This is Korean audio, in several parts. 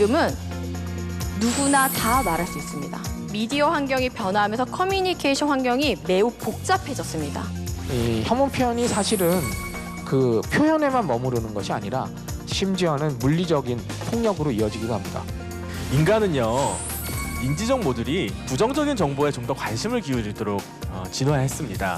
지금은 누구나 다 말할 수 있습니다. 미디어 환경이 변화하면서 커뮤니케이션 환경이 매우 복잡해졌습니다. 이 혐오 표현이 사실은 그 표현에만 머무르는 것이 아니라 심지어는 물리적인 폭력으로 이어지기도 합니다. 인간은요, 인지적 모듈이 부정적인 정보에 좀 더 관심을 기울이도록 진화했습니다.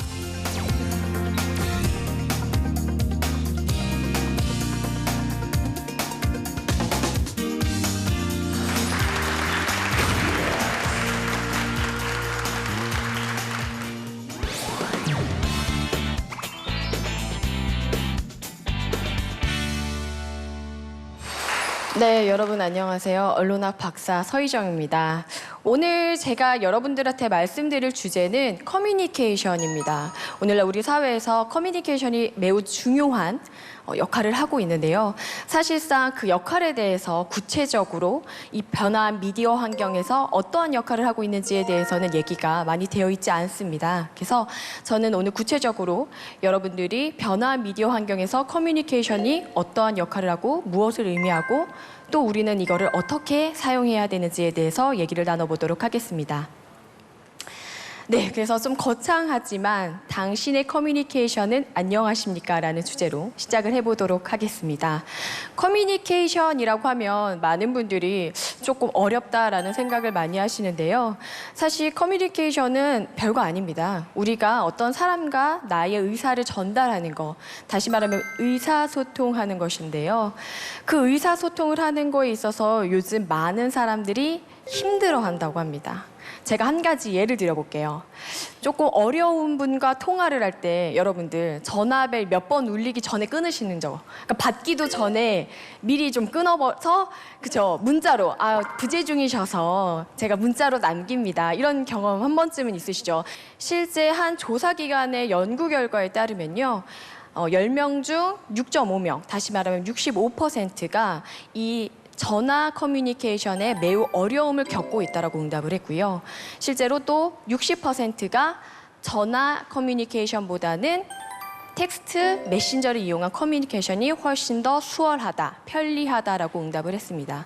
네, 여러분 안녕하세요. 언론학 박사 서희정입니다. 오늘 제가 여러분들한테 말씀드릴 주제는 커뮤니케이션입니다. 오늘날 우리 사회에서 커뮤니케이션이 매우 중요한 역할을 하고 있는데요. 사실상 그 역할에 대해서 구체적으로 이 변화한 미디어 환경에서 어떠한 역할을 하고 있는지에 대해서는 얘기가 많이 되어 있지 않습니다. 그래서 저는 오늘 구체적으로 여러분들이 변화한 미디어 환경에서 커뮤니케이션이 어떠한 역할을 하고 무엇을 의미하고 또 우리는 이거를 어떻게 사용해야 되는지에 대해서 얘기를 나눠보도록 하겠습니다. 네, 그래서 좀 거창하지만 당신의 커뮤니케이션은 안녕하십니까? 라는 주제로 시작을 해보도록 하겠습니다. 커뮤니케이션이라고 하면 많은 분들이 조금 어렵다라는 생각을 많이 하시는데요. 사실 커뮤니케이션은 별거 아닙니다. 우리가 어떤 사람과 나의 의사를 전달하는 거, 다시 말하면 의사소통하는 것인데요. 그 의사소통을 하는 거에 있어서 요즘 많은 사람들이 힘들어한다고 합니다. 제가 한 가지 예를 들어볼게요. 조금 어려운 분과 통화를 할 때 여러분들 전화벨 몇 번 울리기 전에 끊으시는 거. 그러니까 받기도 전에 미리 좀 끊어버려서 그죠? 문자로 부재 중이셔서 제가 문자로 남깁니다. 이런 경험 한 번쯤은 있으시죠? 실제 한 조사기관의 연구 결과에 따르면요. 10명 중 6.5명, 다시 말하면 65%가 이 전화 커뮤니케이션에 매우 어려움을 겪고 있다고 응답을 했고요. 실제로 또 60%가 전화 커뮤니케이션보다는 텍스트, 메신저를 이용한 커뮤니케이션이 훨씬 더 수월하다, 편리하다라고 응답을 했습니다.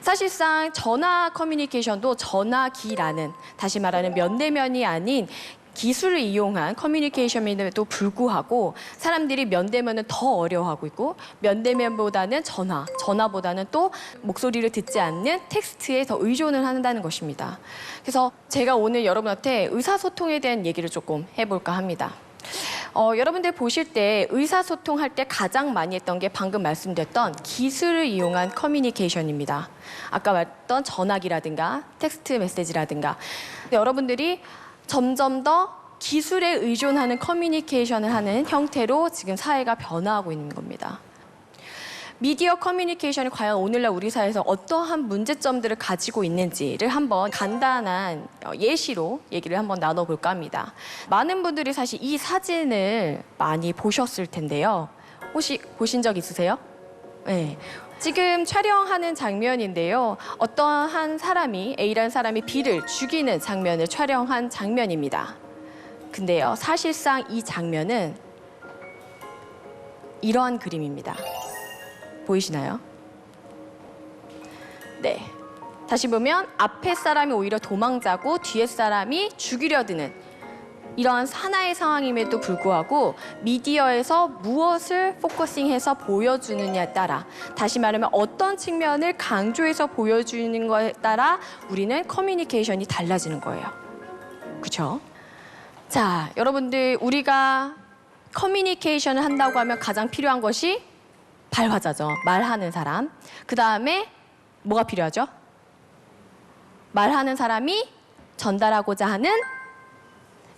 사실상 전화 커뮤니케이션도 전화기라는, 다시 말하는 면대면이 아닌 기술을 이용한 커뮤니케이션임에도 불구하고 사람들이 면대면은 더 어려워하고 있고 면대면보다는 전화보다는 또 목소리를 듣지 않는 텍스트에 더 의존을 한다는 것입니다. 그래서 제가 오늘 여러분한테 의사소통에 대한 얘기를 조금 해볼까 합니다. 여러분들 보실 때 의사소통할 때 가장 많이 했던 게 방금 말씀드렸던 기술을 이용한 커뮤니케이션입니다. 아까 말했던 전화기라든가 텍스트 메시지라든가 여러분들이 점점 더 기술에 의존하는 커뮤니케이션을 하는 형태로 지금 사회가 변화하고 있는 겁니다. 미디어 커뮤니케이션이 과연 오늘날 우리 사회에서 어떠한 문제점들을 가지고 있는지를 한번 간단한 예시로 얘기를 한번 나눠볼까 합니다. 많은 분들이 사실 이 사진을 많이 보셨을 텐데요. 혹시 보신 적 있으세요? 네. 지금 촬영하는 장면인데요. 어떠한 사람이, A라는 사람이 B를 죽이는 장면을 촬영한 장면입니다. 근데요, 사실상 이 장면은 이러한 그림입니다. 보이시나요? 네. 다시 보면 앞에 사람이 오히려 도망자고 뒤에 사람이 죽이려 드는 이런 하나의 상황임에도 불구하고 미디어에서 무엇을 포커싱해서 보여주느냐에 따라, 다시 말하면 어떤 측면을 강조해서 보여주는 것에 따라 우리는 커뮤니케이션이 달라지는 거예요. 그렇죠? 자, 여러분들 우리가 커뮤니케이션을 한다고 하면 가장 필요한 것이 발화자죠. 말하는 사람. 그 다음에 뭐가 필요하죠? 말하는 사람이 전달하고자 하는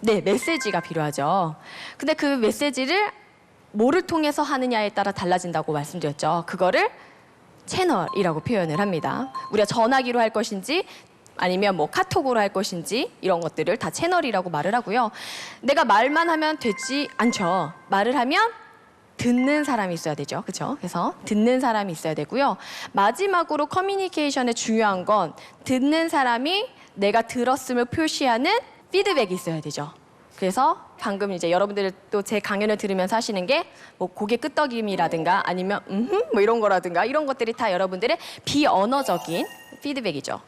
메시지가 필요하죠. 근데 그 메시지를 뭐를 통해서 하느냐에 따라 달라진다고 말씀드렸죠. 그거를 채널이라고 표현을 합니다. 우리가 전화기로 할 것인지 아니면 뭐 카톡으로 할 것인지 이런 것들을 다 채널이라고 말을 하고요. 내가 말만 하면 되지 않죠. 말을 하면 듣는 사람이 있어야 되죠. 그렇죠? 그래서 듣는 사람이 있어야 되고요. 마지막으로 커뮤니케이션의 중요한 건 듣는 사람이 내가 들었음을 표시하는 피드백이 있어야 되죠. 그래서 방금 이제 여러분들 또 제 강연을 들으면서 하시는 게 뭐 고개 끄덕임이라든가 아니면 뭐 이런 거라든가 이런 것들이 다 여러분들의 비언어적인 피드백이죠.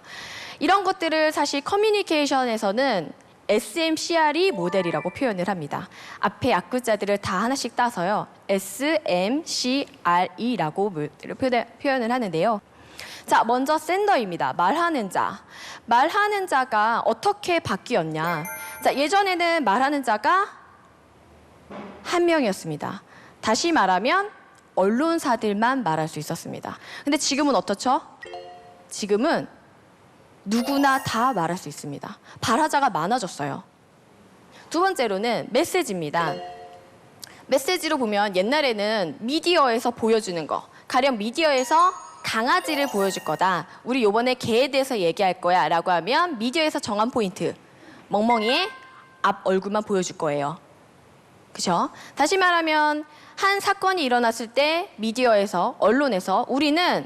이런 것들을 사실 커뮤니케이션에서는 SMCRE 모델이라고 표현을 합니다. 앞에 앞글자들을 다 하나씩 따서요. SMCRE라고 표현을 하는데요. 자, 먼저 샌더입니다. 말하는 자. 말하는 자가 어떻게 바뀌었냐. 자, 예전에는 말하는 자가 한 명이었습니다. 다시 말하면 언론사들만 말할 수 있었습니다. 근데 지금은 어떻죠? 지금은 누구나 다 말할 수 있습니다. 발화자가 많아졌어요. 두 번째로는 메시지입니다. 메시지로 보면 옛날에는 미디어에서 보여주는 거, 가령 미디어에서 강아지를 보여줄 거다. 우리 요번에 개에 대해서 얘기할 거야 라고 하면 미디어에서 정한 포인트, 멍멍이의 앞 얼굴만 보여줄 거예요. 그죠? 다시 말하면 한 사건이 일어났을 때 미디어에서, 언론에서 우리는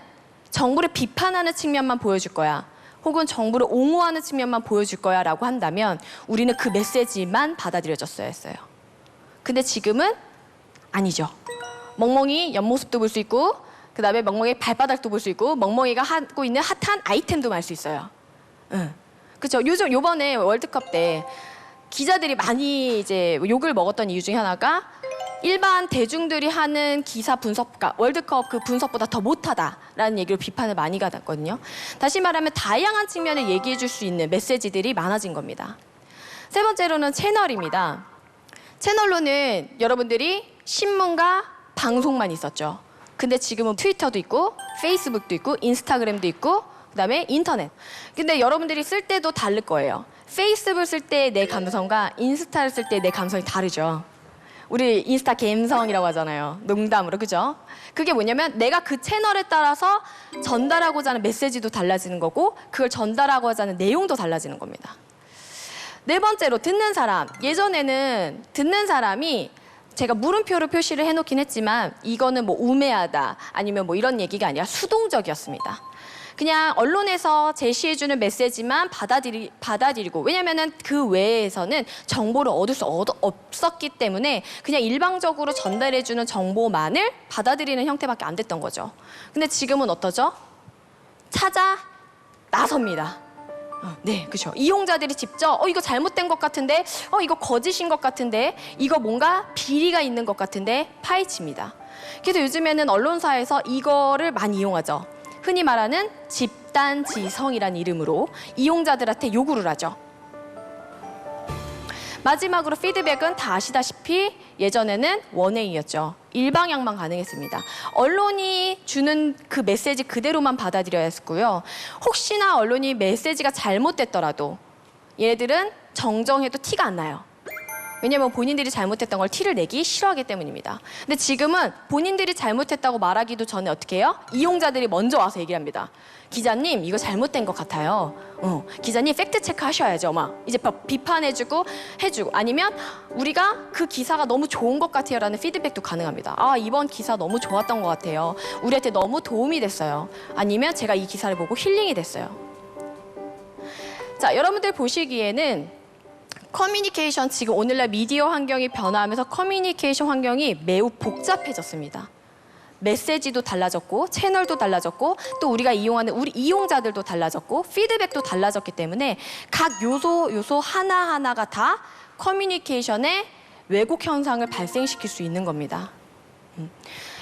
정부를 비판하는 측면만 보여줄 거야. 혹은 정부를 옹호하는 측면만 보여줄 거야 라고 한다면 우리는 그 메시지만 받아들여졌어야 했어요. 근데 지금은 아니죠. 멍멍이 옆모습도 볼 수 있고 그 다음에 멍멍이 발바닥도 볼 수 있고 멍멍이가 하고 있는 핫한 아이템도 말 수 있어요. 응. 그렇죠. 요번에 월드컵 때 기자들이 많이 이제 욕을 먹었던 이유 중에 하나가 일반 대중들이 하는 기사 분석가, 월드컵 그 분석보다 더 못하다라는 얘기로 비판을 많이 받았거든요. 다시 말하면 다양한 측면을 얘기해 줄 수 있는 메시지들이 많아진 겁니다. 세 번째로는 채널입니다. 채널로는 여러분들이 신문과 방송만 있었죠. 근데 지금은 트위터도 있고 페이스북도 있고 인스타그램도 있고 그다음에 인터넷. 근데 여러분들이 쓸 때도 다를 거예요. 페이스북 쓸 때 내 감성과 인스타를 쓸 때 내 감성이 다르죠. 우리 인스타 갬성이라고 하잖아요. 농담으로, 그죠? 그게 뭐냐면 내가 그 채널에 따라서 전달하고자 하는 메시지도 달라지는 거고 그걸 전달하고자 하는 내용도 달라지는 겁니다. 네 번째로 듣는 사람. 예전에는 듣는 사람이 제가 물음표로 표시를 해놓긴 했지만 이거는 뭐 우매하다 아니면 뭐 이런 얘기가 아니라 수동적이었습니다. 그냥 언론에서 제시해주는 메시지만 받아들이고 왜냐면은 그 외에서는 정보를 얻을 수 없었기 때문에 그냥 일방적으로 전달해주는 정보만을 받아들이는 형태밖에 안 됐던 거죠. 근데 지금은 어떠죠? 찾아 나섭니다. 네, 그렇죠. 이용자들이 직접 이거 잘못된 것 같은데, 이거 거짓인 것 같은데, 이거 뭔가 비리가 있는 것 같은데 파헤칩니다. 그래서 요즘에는 언론사에서 이거를 많이 이용하죠. 흔히 말하는 집단지성이라는 이름으로 이용자들한테 요구를 하죠. 마지막으로 피드백은 다 아시다시피 예전에는 원웨이였죠. 일방향만 가능했습니다. 언론이 주는 그 메시지 그대로만 받아들여야 했고요. 혹시나 언론이 메시지가 잘못됐더라도 얘네들은 정정해도 티가 안 나요. 왜냐면 본인들이 잘못했던 걸 티를 내기 싫어하기 때문입니다. 근데 지금은 본인들이 잘못했다고 말하기도 전에 어떻게 해요? 이용자들이 먼저 와서 얘기를 합니다. 기자님, 이거 잘못된 것 같아요. 기자님, 팩트 체크 하셔야죠. 막 이제 비판해주고 해주고 아니면 우리가 그 기사가 너무 좋은 것 같아요 라는 피드백도 가능합니다. 이번 기사 너무 좋았던 것 같아요. 우리한테 너무 도움이 됐어요. 아니면 제가 이 기사를 보고 힐링이 됐어요. 자, 여러분들 보시기에는 커뮤니케이션, 지금 오늘날 미디어 환경이 변화하면서 커뮤니케이션 환경이 매우 복잡해졌습니다. 메시지도 달라졌고 채널도 달라졌고 또 우리가 이용하는 우리 이용자들도 달라졌고 피드백도 달라졌기 때문에 각 요소 하나하나가 다 커뮤니케이션의 왜곡 현상을 발생시킬 수 있는 겁니다.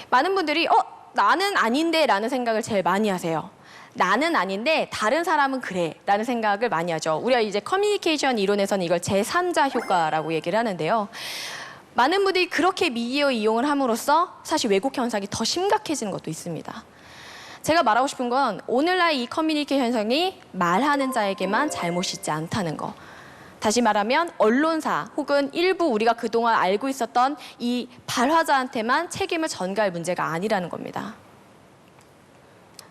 많은 분들이 나는 아닌데 라는 생각을 제일 많이 하세요. 나는 아닌데 다른 사람은 그래 라는 생각을 많이 하죠. 우리가 이제 커뮤니케이션 이론에서는 이걸 제3자 효과라고 얘기를 하는데요. 많은 분들이 그렇게 미디어 이용을 함으로써 사실 왜곡 현상이 더 심각해지는 것도 있습니다. 제가 말하고 싶은 건 오늘날 이 커뮤니케이션 현상이 말하는 자에게만 잘못이 있지 않다는 거. 다시 말하면 언론사 혹은 일부 우리가 그동안 알고 있었던 이 발화자한테만 책임을 전가할 문제가 아니라는 겁니다.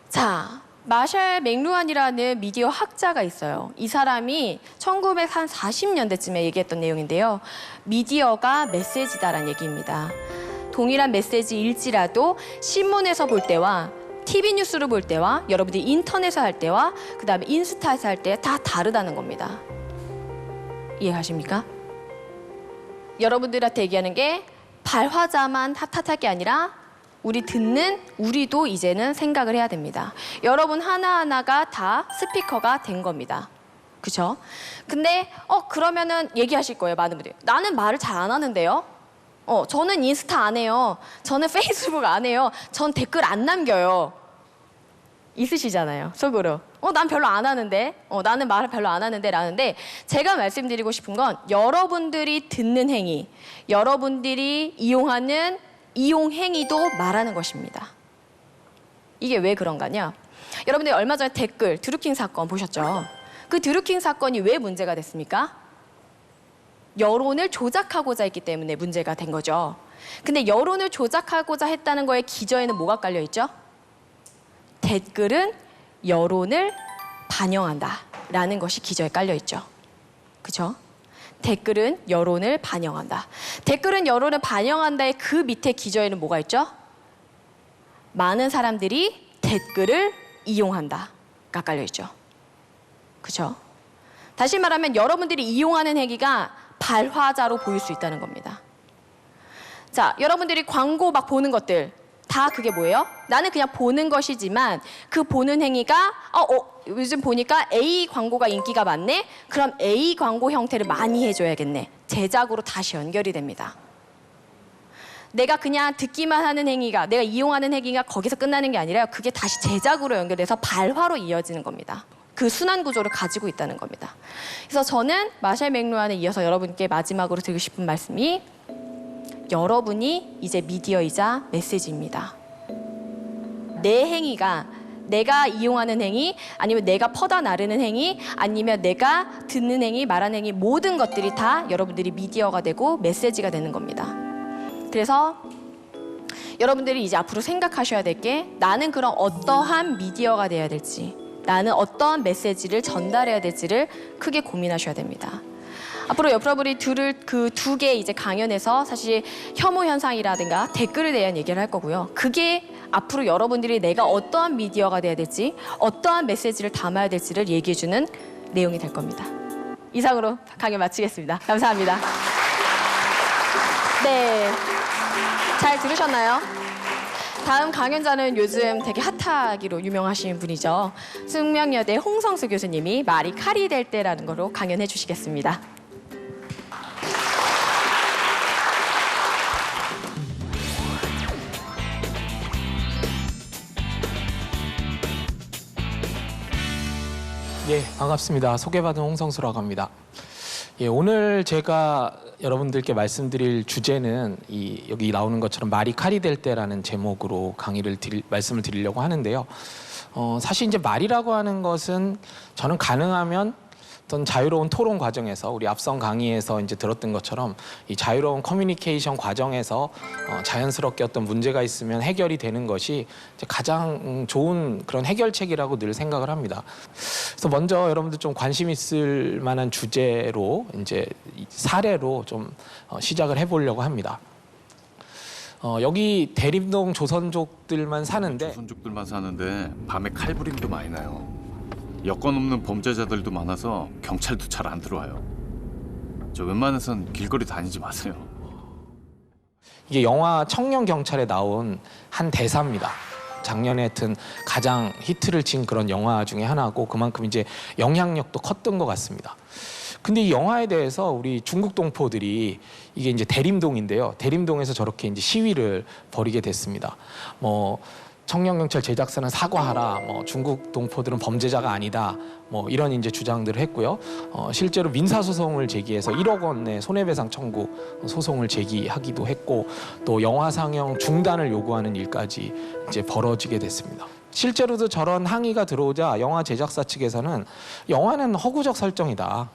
자, 마샬 맥루한이라는 미디어 학자가 있어요. 이 사람이 1940년대쯤에 얘기했던 내용인데요. 미디어가 메시지다라는 얘기입니다. 동일한 메시지일지라도 신문에서 볼 때와 TV 뉴스를 볼 때와 여러분들이 인터넷에서 할 때와 그 다음에 인스타에서 할 때 다 다르다는 겁니다. 이해하십니까? 여러분들한테 얘기하는 게 발화자만 탓할 게 아니라 우리 듣는 우리도 이제는 생각을 해야 됩니다. 여러분 하나하나가 다 스피커가 된 겁니다. 그죠? 근데 그러면은 얘기하실 거예요, 많은 분들이. 나는 말을 잘 안 하는데요. 저는 인스타 안 해요. 저는 페이스북 안 해요. 전 댓글 안 남겨요. 있으시잖아요, 속으로. 난 별로 안 하는데. 나는 말을 별로 안 하는데 라는데, 제가 말씀드리고 싶은 건 여러분들이 듣는 행위, 여러분들이 이용하는 이용 행위도 말하는 것입니다. 이게 왜 그런가냐? 여러분들이 얼마 전에 댓글 드루킹 사건 보셨죠? 그 드루킹 사건이 왜 문제가 됐습니까? 여론을 조작하고자 했기 때문에 문제가 된 거죠. 근데 여론을 조작하고자 했다는 거에 기저에는 뭐가 깔려 있죠? 댓글은 여론을 반영한다라는 것이 기저에 깔려 있죠. 그죠? 댓글은 여론을 반영한다. 댓글은 여론을 반영한다의 그 밑에 기저에는 뭐가 있죠? 많은 사람들이 댓글을 이용한다가 깔려 있죠. 그죠? 다시 말하면 여러분들이 이용하는 행위가 발화자로 보일 수 있다는 겁니다. 자, 여러분들이 광고 막 보는 것들 다 그게 뭐예요? 나는 그냥 보는 것이지만 그 보는 행위가 요즘 보니까 A 광고가 인기가 많네? 그럼 A 광고 형태를 많이 해줘야겠네. 제작으로 다시 연결이 됩니다. 내가 그냥 듣기만 하는 행위가, 내가 이용하는 행위가 거기서 끝나는 게 아니라 그게 다시 제작으로 연결돼서 발화로 이어지는 겁니다. 그 순환 구조를 가지고 있다는 겁니다. 그래서 저는 마샬 맥루한에 이어서 여러분께 마지막으로 드리고 싶은 말씀이, 여러분이 이제 미디어이자 메시지입니다. 내 행위가, 내가 이용하는 행위, 아니면 내가 퍼다 나르는 행위, 아니면 내가 듣는 행위, 말하는 행위, 모든 것들이 다 여러분들이 미디어가 되고 메시지가 되는 겁니다. 그래서 여러분들이 이제 앞으로 생각하셔야 될 게, 나는 그럼 어떠한 미디어가 돼야 될지, 나는 어떠한 메시지를 전달해야 될지를 크게 고민하셔야 됩니다. 앞으로 옆으로블이 그 두 개의 이제 강연에서 사실 혐오 현상이라든가 댓글에 대한 얘기를 할 거고요. 그게 앞으로 여러분들이 내가 어떠한 미디어가 돼야 될지, 어떠한 메시지를 담아야 될지를 얘기해주는 내용이 될 겁니다. 이상으로 강연 마치겠습니다. 감사합니다. 네, 잘 들으셨나요? 다음 강연자는 요즘 되게 핫하기로 유명하신 분이죠. 숙명여대 홍성수 교수님이 말이 칼이 될 때라는 거로 강연해 주시겠습니다. 예, 반갑습니다. 소개받은 홍성수라고 합니다. 예, 오늘 제가 여러분들께 말씀드릴 주제는 여기 나오는 것처럼 말이 칼이 될 때라는 제목으로 말씀을 드리려고 하는데요. 사실 이제 말이라고 하는 것은 저는 가능하면 어떤 자유로운 토론 과정에서, 우리 앞선 강의에서 이제 들었던 것처럼 이 자유로운 커뮤니케이션 과정에서 자연스럽게 어떤 문제가 있으면 해결이 되는 것이 이제 가장 좋은 그런 해결책이라고 늘 생각을 합니다. 그래서 먼저 여러분들 좀 관심 있을 만한 주제로 이제 사례로 좀 시작을 해보려고 합니다. 여기 대림동 조선족들만 사는데 밤에 칼부림도 많이 나요. 여권 없는 범죄자들도 많아서 경찰도 잘 안 들어와요. 저 웬만해선 길거리 다니지 마세요. 이게 영화 청년경찰에 나온 한 대사입니다. 작년에 하여튼 가장 히트를 친 그런 영화 중에 하나고, 그만큼 이제 영향력도 컸던 것 같습니다. 근데 이 영화에 대해서 우리 중국 동포들이, 이게 이제 대림동인데요. 대림동에서 저렇게 이제 시위를 벌이게 됐습니다. 청년경찰 제작사는 사과하라, 중국 동포들은 범죄자가 아니다, 이런 이제 주장들을 했고요. 실제로 민사소송을 제기해서 1억 원의 손해배상 청구 소송을 제기하기도 했고, 또 영화 상영 중단을 요구하는 일까지 이제 벌어지게 됐습니다. 실제로도 저런 항의가 들어오자 영화 제작사 측에서는 영화는 허구적 설정이다.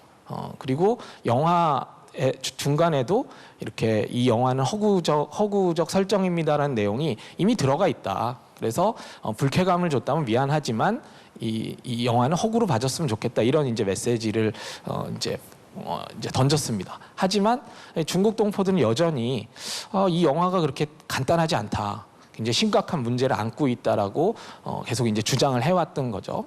그리고 영화의 중간에도 이렇게 이 영화는 허구적 설정입니다라는 내용이 이미 들어가 있다. 그래서 불쾌감을 줬다면 미안하지만 이 영화는 허구로 봐줬으면 좋겠다, 이런 이제 메시지를 이제 던졌습니다. 하지만 중국 동포들은 여전히 이 영화가 그렇게 간단하지 않다, 굉장히 심각한 문제를 안고 있다라고 계속 이제 주장을 해왔던 거죠.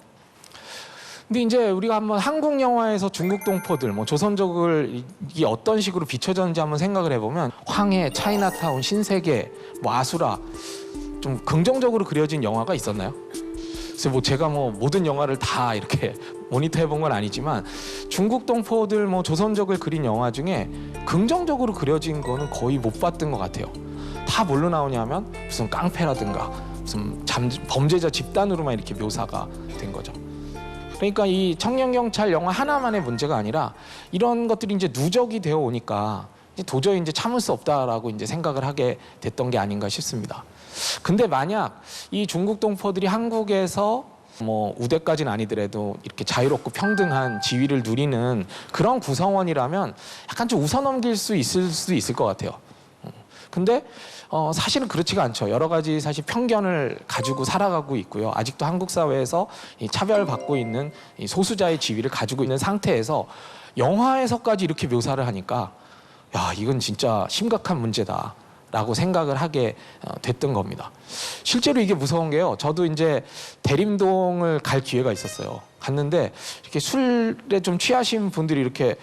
근데 이제 우리가 한번 한국 영화에서 중국 동포들, 뭐 조선족을 이게 어떤 식으로 비춰졌는지 한번 생각을 해보면 황해, 차이나타운, 신세계, 뭐 아수라 좀 긍정적으로 그려진 영화가 있었나요? 그래서 뭐 제가 뭐 모든 영화를 다 이렇게 모니터해 본 건 아니지만 중국 동포들, 뭐 조선족을 그린 영화 중에 긍정적으로 그려진 거는 거의 못 봤던 것 같아요. 다 뭘로 나오냐면 무슨 깡패라든가 무슨 범죄자 집단으로만 이렇게 묘사가 된 거죠. 그러니까 이 청년경찰 영화 하나만의 문제가 아니라 이런 것들이 이제 누적이 되어 오니까 이제 도저히 이제 참을 수 없다라고 이제 생각을 하게 됐던 게 아닌가 싶습니다. 근데 만약 이 중국 동포들이 한국에서 뭐 우대까지는 아니더라도 이렇게 자유롭고 평등한 지위를 누리는 그런 구성원이라면 약간 좀 웃어넘길 수 있을 수도 있을 것 같아요. 근데 사실은 그렇지가 않죠. 여러 가지 사실 편견을 가지고 살아가고 있고요. 아직도 한국 사회에서 이 차별받고 있는 이 소수자의 지위를 가지고 있는 상태에서 영화에서까지 이렇게 묘사를 하니까 야, 이건 진짜 심각한 문제다라고 생각을 하게 됐던 겁니다. 실제로 이게 무서운 게요. 저도 이제 대림동을 갈 기회가 있었어요. 갔는데 이렇게 술에 좀 취하신 분들이 이렇게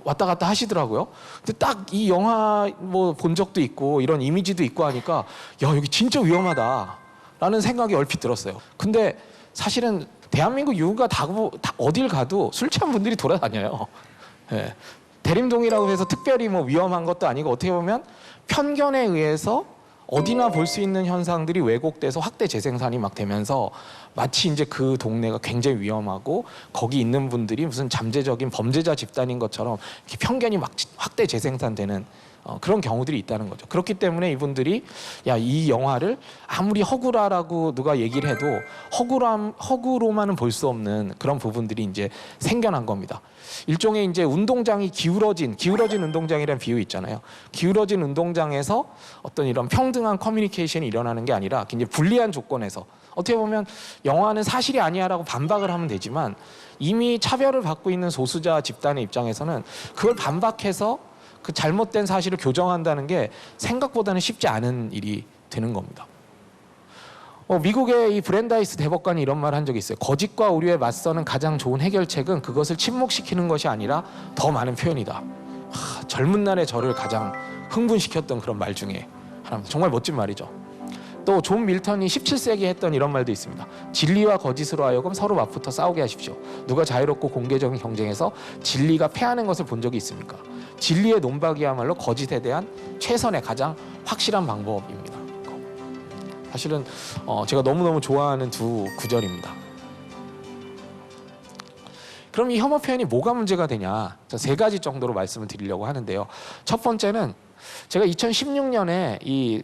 왔다 갔다 하시더라고요. 근데 딱 이 영화 뭐 본 적도 있고 이런 이미지도 있고 하니까 야, 여기 진짜 위험하다라는 생각이 얼핏 들었어요. 근데 사실은 대한민국 유흥가 다 어딜 가도 술 취한 분들이 돌아다녀요. 예. 대림동이라고 해서 특별히 뭐 위험한 것도 아니고 어떻게 보면 편견에 의해서 어디나 볼 수 있는 현상들이 왜곡돼서 확대 재생산이 막 되면서 마치 이제 그 동네가 굉장히 위험하고 거기 있는 분들이 무슨 잠재적인 범죄자 집단인 것처럼 이렇게 편견이 막 확대 재생산되는 그런 경우들이 있다는 거죠. 그렇기 때문에 이분들이 야, 이 영화를 아무리 허구라라고 누가 얘기를 해도 허구로만은 볼 수 없는 그런 부분들이 이제 생겨난 겁니다. 일종의 이제 운동장이 기울어진 운동장이라는 비유 있잖아요. 기울어진 운동장에서 어떤 이런 평등한 커뮤니케이션이 일어나는 게 아니라 굉장히 불리한 조건에서 어떻게 보면 영화는 사실이 아니야라고 반박을 하면 되지만 이미 차별을 받고 있는 소수자 집단의 입장에서는 그걸 반박해서 그 잘못된 사실을 교정한다는 게 생각보다는 쉽지 않은 일이 되는 겁니다. 미국의 이 브랜다이스 대법관이 이런 말을 한 적이 있어요. 거짓과 오류에 맞서는 가장 좋은 해결책은 그것을 침묵시키는 것이 아니라 더 많은 표현이다. 젊은 날의 저를 가장 흥분시켰던 그런 말 중에 하나입니다. 정말 멋진 말이죠. 또 존 밀턴이 17세기에 했던 이런 말도 있습니다. 진리와 거짓으로 하여금 서로 맞붙어 싸우게 하십시오. 누가 자유롭고 공개적인 경쟁에서 진리가 패하는 것을 본 적이 있습니까? 진리의 논박이야말로 거짓에 대한 최선의 가장 확실한 방법입니다. 사실은 제가 너무너무 좋아하는 두 구절입니다. 그럼 이 혐오 표현이 뭐가 문제가 되냐? 세 가지 정도로 말씀을 드리려고 하는데요. 첫 번째는 제가 2016년에 이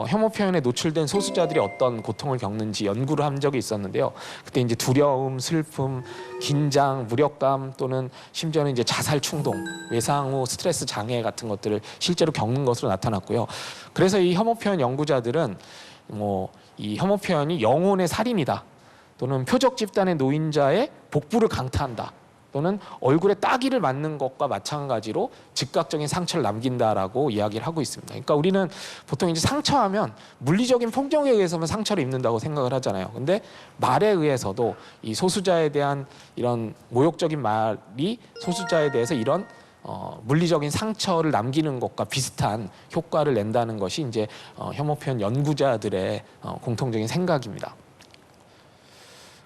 혐오 표현에 노출된 소수자들이 어떤 고통을 겪는지 연구를 한 적이 있었는데요. 그때 이제 두려움, 슬픔, 긴장, 무력감 또는 심지어는 이제 자살 충동, 외상 후 스트레스 장애 같은 것들을 실제로 겪는 것으로 나타났고요. 그래서 이 혐오 표현 연구자들은 이 혐오 표현이 영혼의 살인이다, 또는 표적 집단의 노인자의 복부를 강타한다, 또는 얼굴에 따귀를 맞는 것과 마찬가지로 즉각적인 상처를 남긴다라고 이야기를 하고 있습니다. 그러니까 우리는 보통 이제 상처하면 물리적인 폭력에 의해서만 상처를 입는다고 생각을 하잖아요. 근데 말에 의해서도 이 소수자에 대한 이런 모욕적인 말이 소수자에 대해서 이런 물리적인 상처를 남기는 것과 비슷한 효과를 낸다는 것이 이제 혐오 표현 연구자들의 공통적인 생각입니다.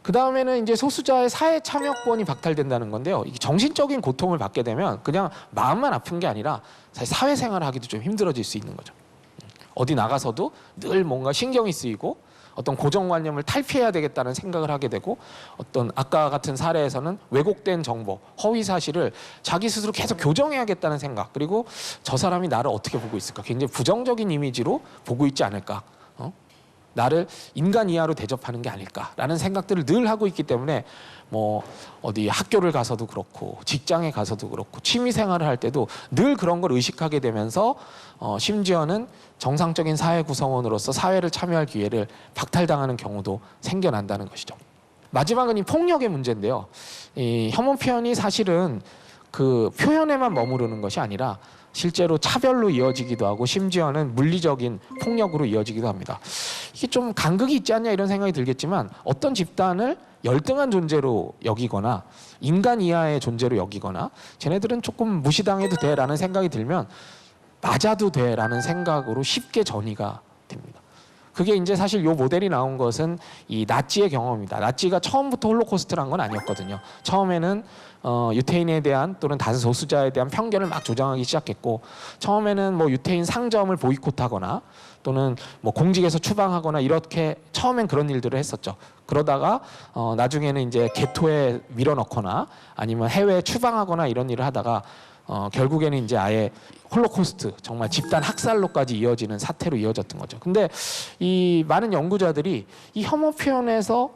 그 다음에는 이제 소수자의 사회 참여권이 박탈된다는 건데요. 이게 정신적인 고통을 받게 되면 그냥 마음만 아픈 게 아니라 사실 사회생활을 하기도 좀 힘들어질 수 있는 거죠. 어디 나가서도 늘 뭔가 신경이 쓰이고 어떤 고정관념을 탈피해야 되겠다는 생각을 하게 되고 어떤 아까 같은 사례에서는 왜곡된 정보, 허위 사실을 자기 스스로 계속 교정해야겠다는 생각, 그리고 저 사람이 나를 어떻게 보고 있을까, 굉장히 부정적인 이미지로 보고 있지 않을까, 나를 인간 이하로 대접하는 게 아닐까라는 생각들을 늘 하고 있기 때문에 어디 학교를 가서도 그렇고 직장에 가서도 그렇고 취미 생활을 할 때도 늘 그런 걸 의식하게 되면서 심지어는 정상적인 사회 구성원으로서 사회를 참여할 기회를 박탈당하는 경우도 생겨난다는 것이죠. 마지막은 이 폭력의 문제인데요. 이 혐오 표현이 사실은 그 표현에만 머무르는 것이 아니라 실제로 차별로 이어지기도 하고 심지어는 물리적인 폭력으로 이어지기도 합니다. 이게 좀 간극이 있지 않냐 이런 생각이 들겠지만 어떤 집단을 열등한 존재로 여기거나 인간 이하의 존재로 여기거나 쟤네들은 조금 무시당해도 돼라는 생각이 들면 맞아도 돼라는 생각으로 쉽게 전이가 됩니다. 그게 이제 사실 요 모델이 나온 것은 이 나치의 경험입니다. 나치가 처음부터 홀로코스트를 한 건 아니었거든요. 처음에는 유태인에 대한 또는 다소수자에 대한 편견을 막 조장하기 시작했고 처음에는 뭐 유태인 상점을 보이콧하거나 또는 뭐 공직에서 추방하거나 이렇게 처음엔 그런 일들을 했었죠. 그러다가 나중에는 이제 개토에 밀어넣거나 아니면 해외에 추방하거나 이런 일을 하다가 결국에는 이제 아예 홀로코스트 정말 집단 학살로까지 이어지는 사태로 이어졌던 거죠. 근데 이 많은 연구자들이 이 혐오 표현에서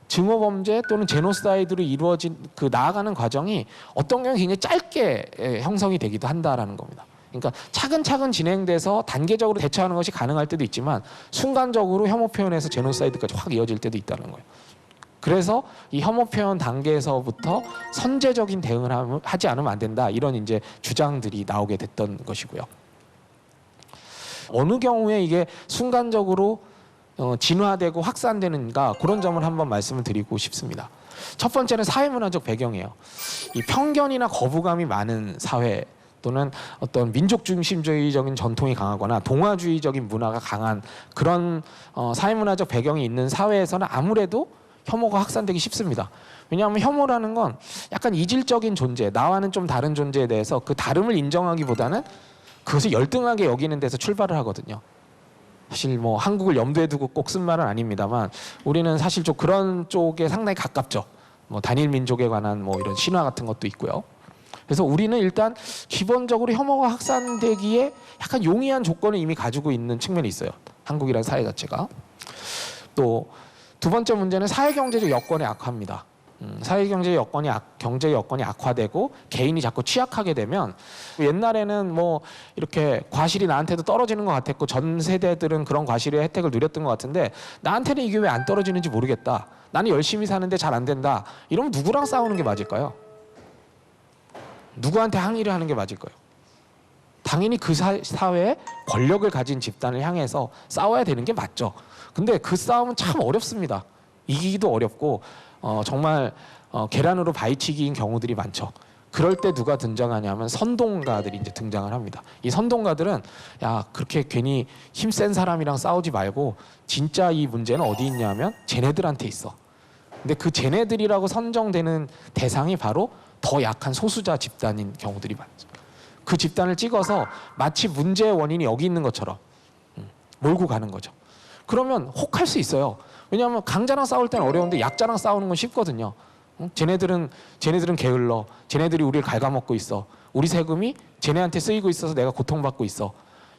증오 범죄 또는 제노사이드로 이루어진 그 나아가는 과정이 어떤 경우 굉장히 짧게 형성이 되기도 한다라는 겁니다. 그러니까 차근차근 진행돼서 단계적으로 대처하는 것이 가능할 때도 있지만 순간적으로 혐오 표현에서 제노사이드까지 확 이어질 때도 있다는 거예요. 그래서 이 혐오 표현 단계에서부터 선제적인 대응을 하지 않으면 안 된다 이런 이제 주장들이 나오게 됐던 것이고요. 어느 경우에 이게 순간적으로 진화되고 확산되는가 그런 점을 한번 말씀을 드리고 싶습니다. 첫 번째는 사회문화적 배경이에요. 이 편견이나 거부감이 많은 사회 또는 어떤 민족 중심주의적인 전통이 강하거나 동아주의적인 문화가 강한 그런 사회문화적 배경이 있는 사회에서는 아무래도 혐오가 확산되기 쉽습니다. 왜냐하면 혐오라는 건 약간 이질적인 존재, 나와는 좀 다른 존재에 대해서 그 다름을 인정하기보다는 그것을 열등하게 여기는 데서 출발을 하거든요. 사실 뭐 한국을 염두에 두고 꼭 쓴 말은 아닙니다만 우리는 사실 좀 그런 쪽에 상당히 가깝죠. 뭐 단일 민족에 관한 뭐 이런 신화 같은 것도 있고요. 그래서 우리는 일단 기본적으로 혐오가 확산되기에 약간 용이한 조건을 이미 가지고 있는 측면이 있어요. 한국이라는 사회 자체가. 또 두 번째 문제는 사회경제적 여건의 악화입니다. 사회경제 경제 여건이 악화되고 개인이 자꾸 취약하게 되면 옛날에는 뭐 이렇게 과실이 나한테도 떨어지는 것 같았고 전 세대들은 그런 과실의 혜택을 누렸던 것 같은데 나한테는 이게 왜 안 떨어지는지 모르겠다. 나는 열심히 사는데 잘 안 된다. 이러면 누구랑 싸우는 게 맞을까요? 누구한테 항의를 하는 게 맞을까요? 당연히 그 사회에 권력을 가진 집단을 향해서 싸워야 되는 게 맞죠. 근데 그 싸움은 참 어렵습니다. 이기기도 어렵고 정말 계란으로 바위치기인 경우들이 많죠. 그럴 때 누가 등장하냐면 선동가들이 이제 등장을 합니다. 이 선동가들은 야 그렇게 괜히 힘센 사람이랑 싸우지 말고 진짜 이 문제는 어디 있냐면 쟤네들한테 있어. 근데 그 쟤네들이라고 선정되는 대상이 바로 더 약한 소수자 집단인 경우들이 많죠. 그 집단을 찍어서 마치 문제의 원인이 여기 있는 것처럼 몰고 가는 거죠. 그러면 혹할 수 있어요. 왜냐하면 강자랑 싸울 때는 어려운데 약자랑 싸우는 건 쉽거든요. 쟤네들은 게을러. 쟤네들이 우리를 갉아먹고 있어. 우리 세금이 쟤네한테 쓰이고 있어서 내가 고통받고 있어.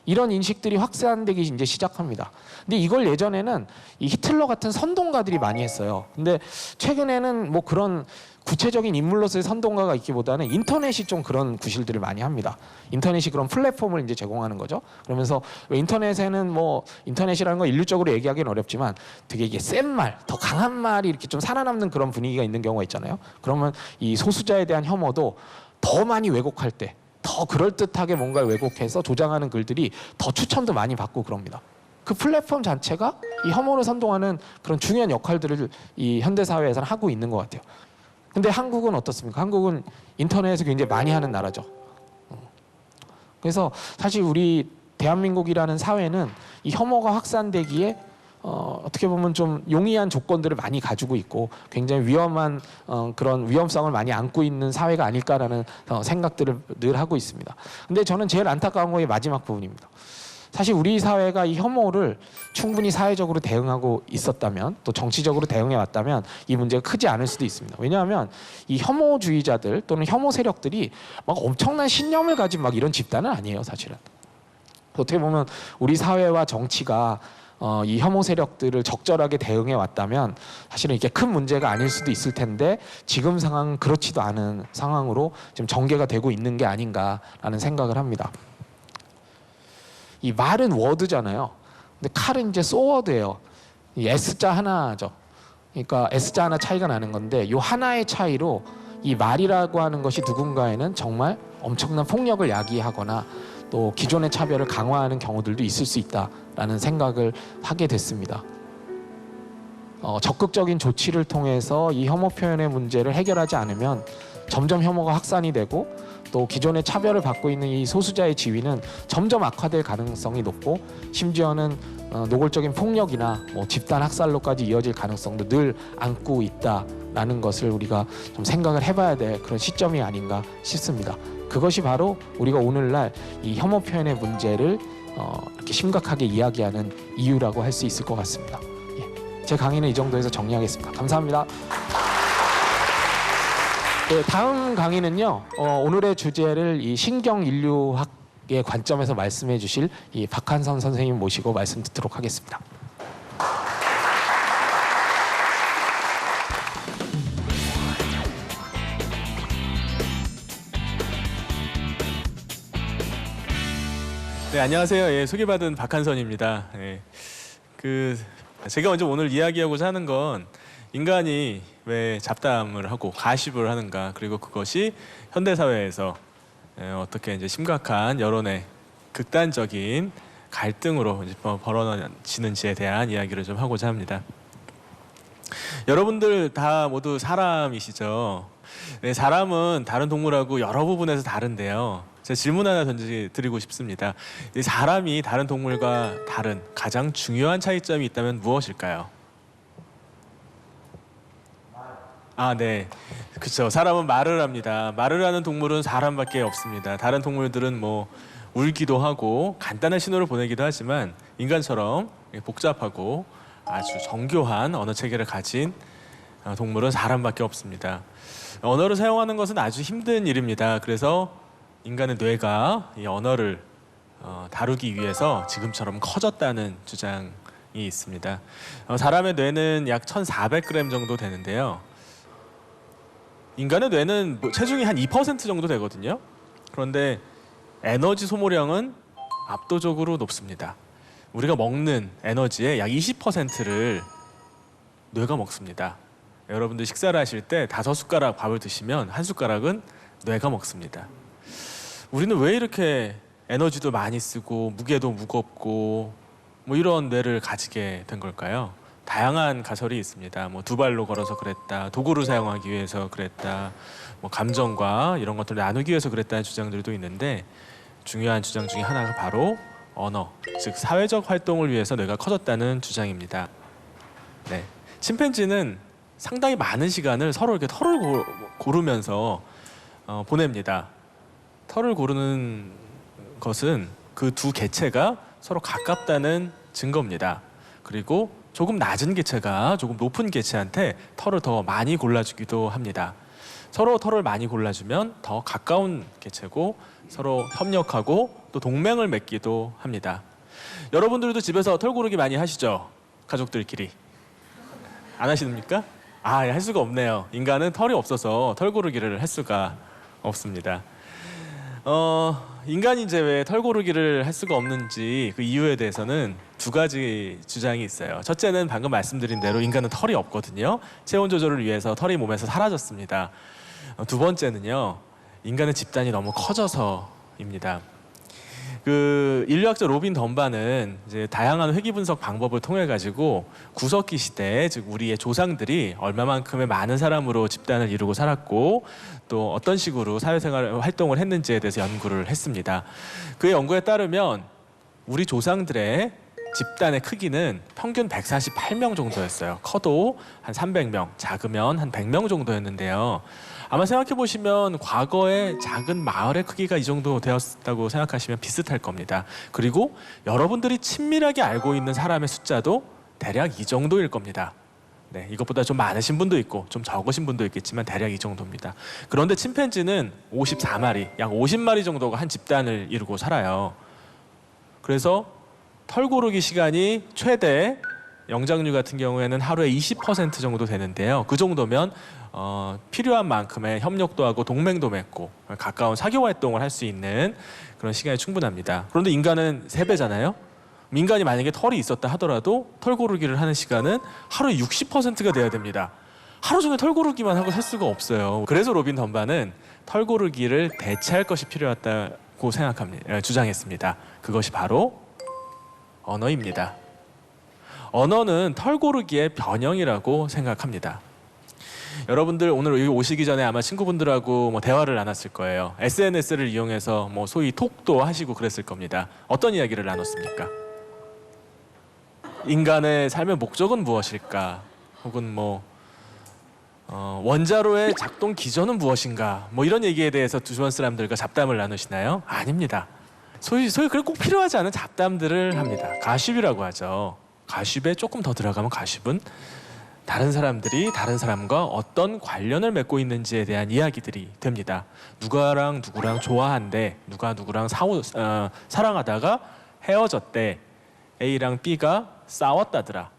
이런 인식들이 확산되기 이제 시작합니다. 근데 이걸 예전에는 이 히틀러 같은 선동가들이 많이 했어요. 근데 최근에는 뭐 그런 구체적인 인물로서의 선동가가 있기보다는 인터넷이 좀 그런 구실들을 많이 합니다. 인터넷이 그런 플랫폼을 이제 제공하는 거죠. 그러면서 인터넷에는 뭐 인터넷이라는 건 인류적으로 얘기하기는 어렵지만 되게 이게 센 말, 더 강한 말이 이렇게 좀 살아남는 그런 분위기가 있는 경우가 있잖아요. 그러면 이 소수자에 대한 혐오도 더 많이 왜곡할 때 더 그럴듯하게 뭔가를 왜곡해서 조장하는 글들이 더 추천도 많이 받고 그럽니다. 그 플랫폼 자체가 이 혐오를 선동하는 그런 중요한 역할들을 이 현대 사회에서는 하고 있는 것 같아요. 근데 한국은 어떻습니까? 한국은 인터넷에서 굉장히 많이 하는 나라죠. 그래서 사실 우리 대한민국이라는 사회는 이 혐오가 확산되기에 어떻게 보면 좀 용이한 조건들을 많이 가지고 있고 굉장히 위험한 그런 위험성을 많이 안고 있는 사회가 아닐까라는 생각들을 늘 하고 있습니다. 근데 저는 제일 안타까운 건 이 마지막 부분입니다. 사실 우리 사회가 이 혐오를 충분히 사회적으로 대응하고 있었다면 또 정치적으로 대응해 왔다면 이 문제가 크지 않을 수도 있습니다. 왜냐하면 이 혐오주의자들 또는 혐오 세력들이 막 엄청난 신념을 가진 막 이런 집단은 아니에요, 사실은. 어떻게 보면 우리 사회와 정치가 이 혐오 세력들을 적절하게 대응해 왔다면 사실은 이게 큰 문제가 아닐 수도 있을 텐데 지금 상황은 그렇지도 않은 상황으로 지금 전개가 되고 있는 게 아닌가라는 생각을 합니다. 이 말은 워드잖아요. 근데 칼은 이제 소워드예요. 이 S자 하나죠. 그러니까 S자 하나 차이가 나는 건데 이 하나의 차이로 이 말이라고 하는 것이 누군가에는 정말 엄청난 폭력을 야기하거나 또 기존의 차별을 강화하는 경우들도 있을 수 있다라는 생각을 하게 됐습니다. 적극적인 조치를 통해서 이 혐오 표현의 문제를 해결하지 않으면 점점 혐오가 확산이 되고 또 기존의 차별을 받고 있는 이 소수자의 지위는 점점 악화될 가능성이 높고 심지어는 노골적인 폭력이나 뭐 집단 학살로까지 이어질 가능성도 늘 안고 있다라는 것을 우리가 좀 생각을 해봐야 될 그런 시점이 아닌가 싶습니다. 그것이 바로 우리가 오늘날 이 혐오 표현의 문제를 이렇게 심각하게 이야기하는 이유라고 할 수 있을 것 같습니다. 예, 제 강의는 이 정도에서 정리하겠습니다. 감사합니다. 네, 다음 강의는요. 오늘의 주제를 이 신경인류학의 관점에서 말씀해 주실 이 박한선 선생님 모시고 말씀 듣도록 하겠습니다. 네, 안녕하세요. 예, 소개받은 박한선입니다. 예, 제가 먼저 오늘 이야기하고자 하는 건 인간이 왜 잡담을 하고 가십을 하는가, 그리고 그것이 현대 사회에서 어떻게 이제 심각한 여론의 극단적인 갈등으로 이제 벌어지는지에 대한 이야기를 좀 하고자 합니다. 여러분들 다 모두 사람이시죠? 네, 사람은 다른 동물하고 여러 부분에서 다른데요. 제가 질문 하나 던져드리고 싶습니다. 이 사람이 다른 동물과 다른 가장 중요한 차이점이 있다면 무엇일까요? 아, 네. 그렇죠. 사람은 말을 합니다. 말을 하는 동물은 사람밖에 없습니다. 다른 동물들은 뭐 울기도 하고 간단한 신호를 보내기도 하지만 인간처럼 복잡하고 아주 정교한 언어 체계를 가진 동물은 사람밖에 없습니다. 언어를 사용하는 것은 아주 힘든 일입니다. 그래서 인간의 뇌가 이 언어를 다루기 위해서 지금처럼 커졌다는 주장이 있습니다. 사람의 뇌는 약 1,400g 정도 되는데요. 인간의 뇌는 체중이 한 2% 정도 되거든요. 그런데 에너지 소모량은 압도적으로 높습니다. 우리가 먹는 에너지의 약 20%를 뇌가 먹습니다. 여러분들 식사를 하실 때 5숟가락 밥을 드시면 1숟가락은 뇌가 먹습니다. 우리는 왜 이렇게 에너지도 많이 쓰고 무게도 무겁고 뭐 이런 뇌를 가지게 된 걸까요? 다양한 가설이 있습니다. 뭐 2발로 걸어서 그랬다, 도구를 사용하기 위해서 그랬다, 뭐 감정과 이런 것들을 나누기 위해서 그랬다는 주장들도 있는데 중요한 주장 중에 하나가 바로 언어, 즉 사회적 활동을 위해서 뇌가 커졌다는 주장입니다. 네, 침팬지는 상당히 많은 시간을 서로 이렇게 털을 고르면서 보냅니다. 털을 고르는 것은 그 두 개체가 서로 가깝다는 증거입니다. 그리고 조금 낮은 개체가 조금 높은 개체한테 털을 더 많이 골라주기도 합니다. 서로 털을 많이 골라주면 더 가까운 개체고 서로 협력하고 또 동맹을 맺기도 합니다. 여러분들도 집에서 털 고르기 많이 하시죠? 가족들끼리. 안 하십니까? 할 수가 없네요. 인간은 털이 없어서 털 고르기를 할 수가 없습니다. 인간이 이제 왜 털 고르기를 할 수가 없는지 그 이유에 대해서는 2가지 주장이 있어요. 첫째는 방금 말씀드린 대로 인간은 털이 없거든요. 체온 조절을 위해서 털이 몸에서 사라졌습니다. 2번째는요, 인간의 집단이 너무 커져서입니다. 그 인류학자 로빈 덤바는 이제 다양한 회귀 분석 방법을 통해 가지고 구석기 시대, 즉 우리의 조상들이 얼마만큼의 많은 사람으로 집단을 이루고 살았고 또 어떤 식으로 사회생활 활동을 했는지에 대해서 연구를 했습니다. 그의 연구에 따르면 우리 조상들의 집단의 크기는 평균 148명 정도였어요. 커도 한 300명, 작으면 한 100명 정도였는데요. 아마 생각해 보시면 과거의 작은 마을의 크기가 이 정도 되었다고 생각하시면 비슷할 겁니다. 그리고 여러분들이 친밀하게 알고 있는 사람의 숫자도 대략 이 정도일 겁니다. 네, 이것보다 좀 많으신 분도 있고 좀 적으신 분도 있겠지만 대략 이 정도입니다. 그런데 침팬지는 54마리, 약 50마리 정도가 한 집단을 이루고 살아요. 그래서 털 고르기 시간이 최대 영장류 같은 경우에는 하루에 20% 정도 되는데요. 그 정도면 필요한 만큼의 협력도 하고 동맹도 맺고 가까운 사교 활동을 할 수 있는 그런 시간이 충분합니다. 그런데 인간은 3배잖아요. 인간이 만약에 털이 있었다 하더라도 털 고르기를 하는 시간은 하루에 60%가 돼야 됩니다. 하루 종일 털 고르기만 하고 살 수가 없어요. 그래서 로빈 덤바는 털 고르기를 대체할 것이 필요하다고 주장했습니다. 그것이 바로 언어입니다. 언어는 털 고르기의 변형이라고 생각합니다. 여러분들 오늘 여기 오시기 전에 아마 친구분들하고 뭐 대화를 나눴을 거예요. SNS를 이용해서 뭐 소위 톡도 하시고 그랬을 겁니다. 어떤 이야기를 나눴습니까? 인간의 삶의 목적은 무엇일까? 혹은 뭐 원자로의 작동 기전은 무엇인가? 뭐 이런 얘기에 대해서 주변 사람들과 잡담을 나누시나요? 아닙니다. 소위 그래 꼭 필요하지 않은 잡담들을 합니다. 가십이라고 하죠. 가십에 조금 더 들어가면 가십은 다른 사람들이 다른 사람과 어떤 관련을 맺고 있는지에 대한 이야기들이 됩니다. 누구랑 좋아한대, 누가 누구랑 사랑하다가 헤어졌대, A랑 B가 싸웠다더라.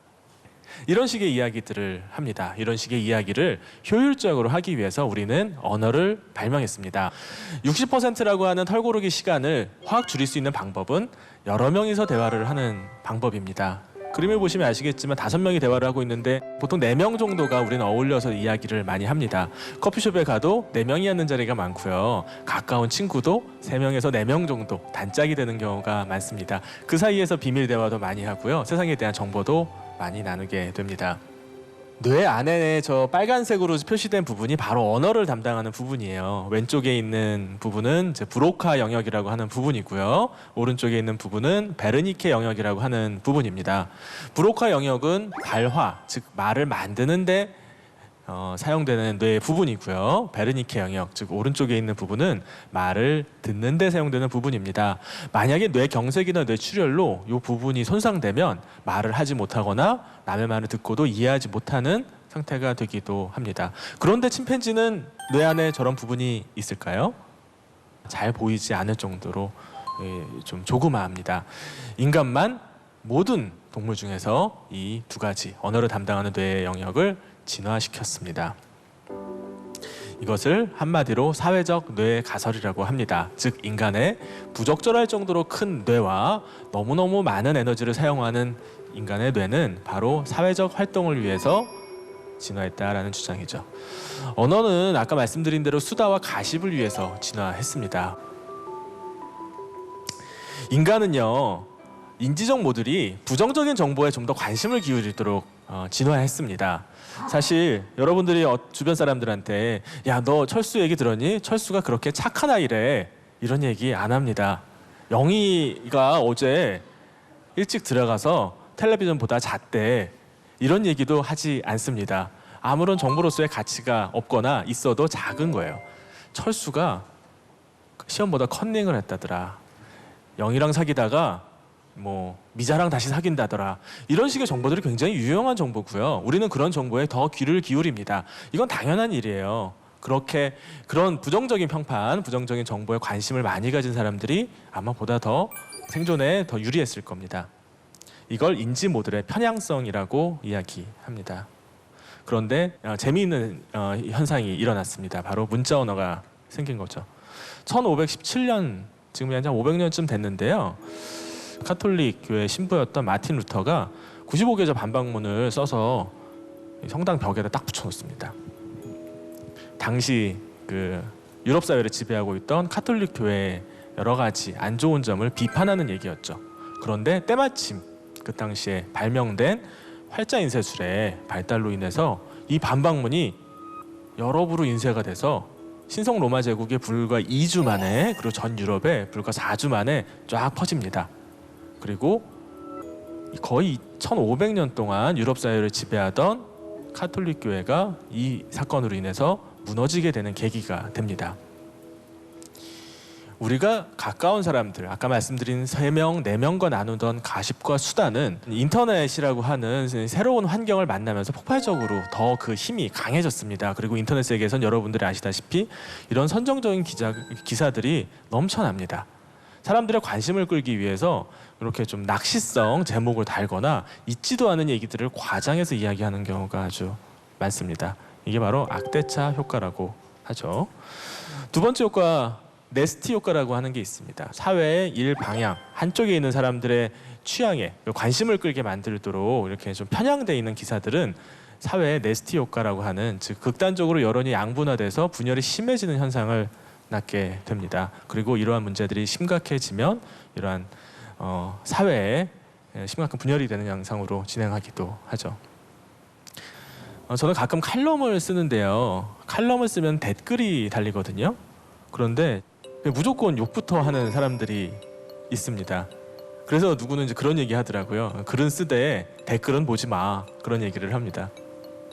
이런 식의 이야기들을 합니다. 이런 식의 이야기를 효율적으로 하기 위해서 우리는 언어를 발명했습니다. 60%라고 하는 털고르기 시간을 확 줄일 수 있는 방법은 여러 명이서 대화를 하는 방법입니다. 그림을 보시면 아시겠지만 5명이 대화를 하고 있는데 보통 4명 정도가 우리는 어울려서 이야기를 많이 합니다. 커피숍에 가도 4명이 앉는 자리가 많고요. 가까운 친구도 3명에서 4명 정도 단짝이 되는 경우가 많습니다. 그 사이에서 비밀 대화도 많이 하고요. 세상에 대한 정보도 많이 나누게 됩니다. 뇌 안에 저 빨간색으로 표시된 부분이 바로 언어를 담당하는 부분이에요. 왼쪽에 있는 부분은 이제 브로카 영역이라고 하는 부분이고요. 오른쪽에 있는 부분은 베르니케 영역이라고 하는 부분입니다. 브로카 영역은 발화, 즉 말을 만드는데 사용되는 뇌의 부분이고요. 베르니케 영역, 즉 오른쪽에 있는 부분은 말을 듣는 데 사용되는 부분입니다. 만약에 뇌경색이나 뇌출혈로 이 부분이 손상되면 말을 하지 못하거나 남의 말을 듣고도 이해하지 못하는 상태가 되기도 합니다. 그런데 침팬지는 뇌 안에 저런 부분이 있을까요? 잘 보이지 않을 정도로 좀 조그마합니다. 인간만 모든 동물 중에서 이 2가지 언어를 담당하는 뇌의 영역을 진화시켰습니다. 이것을 한마디로 사회적 뇌 가설이라고 합니다. 즉 인간의 부적절할 정도로 큰 뇌와 너무너무 많은 에너지를 사용하는 인간의 뇌는 바로 사회적 활동을 위해서 진화했다라는 주장이죠. 언어는 아까 말씀드린 대로 수다와 가십을 위해서 진화했습니다. 인간은요, 인지적 모듈이 부정적인 정보에 좀 더 관심을 기울이도록 진화했습니다. 사실 여러분들이 주변 사람들한테 야, 너 철수 얘기 들었니? 철수가 그렇게 착한 아이래, 이런 얘기 안 합니다. 영희가 어제 일찍 들어가서 텔레비전 보다 잤대, 이런 얘기도 하지 않습니다. 아무런 정보로서의 가치가 없거나 있어도 작은 거예요. 철수가 시험보다 컨닝을 했다더라, 영희랑 사귀다가 뭐 미자랑 다시 사귄다더라, 이런 식의 정보들이 굉장히 유용한 정보고요. 우리는 그런 정보에 더 귀를 기울입니다. 이건 당연한 일이에요. 그런 부정적인 평판, 부정적인 정보에 관심을 많이 가진 사람들이 아마 보다 더 생존에 더 유리했을 겁니다. 이걸 인지 모듈의 편향성이라고 이야기합니다. 그런데 재미있는 현상이 일어났습니다. 바로 문자 언어가 생긴 거죠. 1517년, 지금 한 500년쯤 됐는데요. 카톨릭 교회 신부였던 마틴 루터가 95개조 반박문을 써서 성당 벽에다 딱 붙여놓습니다. 당시 그 유럽 사회를 지배하고 있던 카톨릭 교회의 여러 가지 안 좋은 점을 비판하는 얘기였죠. 그런데 때마침 그 당시에 발명된 활자 인쇄술의 발달로 인해서 이 반박문이 여러 부로 인쇄가 돼서 신성 로마 제국에 불과 2주 만에, 그리고 전 유럽에 불과 4주 만에 쫙 퍼집니다. 그리고 거의 1500년 동안 유럽 사회를 지배하던 카톨릭 교회가 이 사건으로 인해서 무너지게 되는 계기가 됩니다. 우리가 가까운 사람들, 아까 말씀드린 3명, 4명과 나누던 가십과 수다는 인터넷이라고 하는 새로운 환경을 만나면서 폭발적으로 더 그 힘이 강해졌습니다. 그리고 인터넷 세계에선 여러분들이 아시다시피 이런 선정적인 기사들이 넘쳐납니다. 사람들의 관심을 끌기 위해서 이렇게 좀 낚시성 제목을 달거나 있지도 않은 얘기들을 과장해서 이야기하는 경우가 아주 많습니다. 이게 바로 악대차 효과라고 하죠. 두 번째 효과, 네스티 효과라고 하는 게 있습니다. 사회의 일 방향, 한쪽에 있는 사람들의 취향에 관심을 끌게 만들도록 이렇게 좀 편향되어 있는 기사들은 사회의 네스티 효과라고 하는, 즉 극단적으로 여론이 양분화돼서 분열이 심해지는 현상을 낳게 됩니다. 그리고 이러한 문제들이 심각해지면 이러한 사회에 심각한 분열이 되는 양상으로 진행하기도 하죠. 저는 가끔 칼럼을 쓰는데요. 칼럼을 쓰면 댓글이 달리거든요. 그런데 무조건 욕부터 하는 사람들이 있습니다. 그래서 누구는 이제 그런 얘기 하더라고요. 글은 쓰되 댓글은 보지 마. 그런 얘기를 합니다.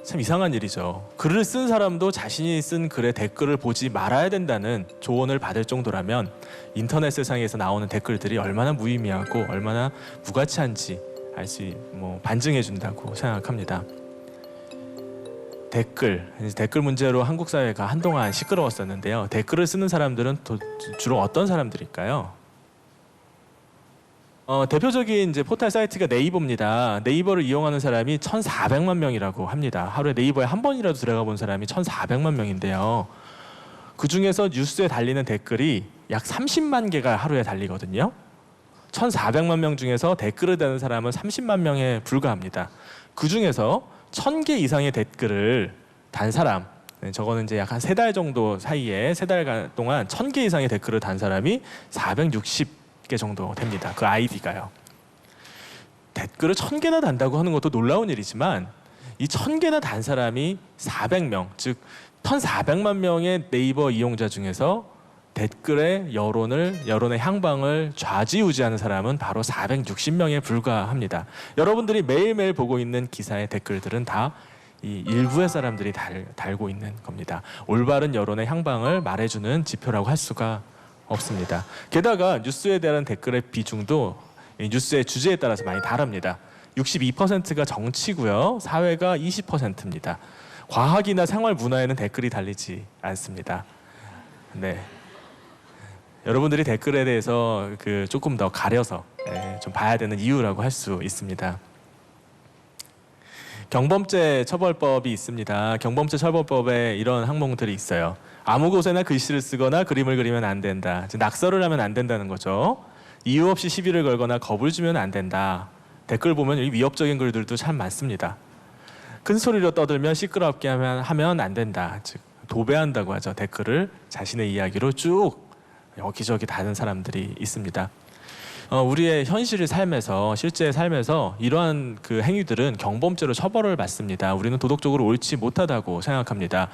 참 이상한 일이죠. 글을 쓴 사람도 자신이 쓴 글에 댓글을 보지 말아야 된다는 조언을 받을 정도라면 인터넷 세상에서 나오는 댓글들이 얼마나 무의미하고 얼마나 무가치한지 알 수 반증해 준다고 생각합니다. 댓글 문제로 한국 사회가 한동안 시끄러웠었는데요. 댓글을 쓰는 사람들은 주로 어떤 사람들일까요? 대표적인 이제 포털 사이트가 네이버입니다. 네이버를 이용하는 사람이 1,400만 명이라고 합니다. 하루에 네이버에 한 번이라도 들어가 본 사람이 1,400만 명인데요. 그 중에서 뉴스에 달리는 댓글이 약 30만 개가 하루에 달리거든요. 1,400만 명 중에서 댓글을 다는 사람은 30만 명에 불과합니다. 그 중에서 1,000개 이상의 댓글을 단 사람, 저거는 이제 약 한 3달 정도 사이에 3달 동안 1,000개 이상의 댓글을 단 사람이 460개 정도 됩니다. 그 아이디가요. 댓글을 1,000개나 단다고 하는 것도 놀라운 일이지만 이 1,000개나 단 사람이 400명, 즉 1,400만 명의 네이버 이용자 중에서 댓글의 여론의 향방을 좌지우지하는 사람은 바로 460명에 불과합니다. 여러분들이 매일매일 보고 있는 기사의 댓글들은 다 이 일부의 사람들이 달고 있는 겁니다. 올바른 여론의 향방을 말해주는 지표라고 할 수가 없습니다. 게다가 뉴스에 대한 댓글의 비중도 이 뉴스의 주제에 따라서 많이 다릅니다. 62%가 정치고요. 사회가 20%입니다. 과학이나 생활 문화에는 댓글이 달리지 않습니다. 네. 여러분들이 댓글에 대해서 조금 더 가려서 좀 봐야 되는 이유라고 할 수 있습니다. 경범죄 처벌법이 있습니다. 경범죄 처벌법에 이런 항목들이 있어요. 아무 곳에나 글씨를 쓰거나 그림을 그리면 안 된다. 즉 낙서를 하면 안 된다는 거죠. 이유 없이 시비를 걸거나 겁을 주면 안 된다. 댓글 보면 위협적인 글들도 참 많습니다. 큰 소리로 떠들면 시끄럽게 하면 안 된다. 즉 도배한다고 하죠. 댓글을 자신의 이야기로 쭉 여기저기 다는 사람들이 있습니다. 우리의 현실의 삶에서, 실제의 삶에서 이러한 그 행위들은 경범죄로 처벌을 받습니다. 우리는 도덕적으로 옳지 못하다고 생각합니다.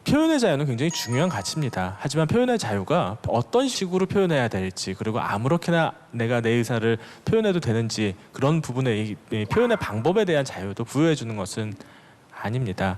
표현의 자유는 굉장히 중요한 가치입니다. 하지만 표현의 자유가 어떤 식으로 표현해야 될지, 그리고 아무렇게나 내가 내 의사를 표현해도 되는지, 그런 부분의 표현의 방법에 대한 자유도 부여해 주는 것은 아닙니다.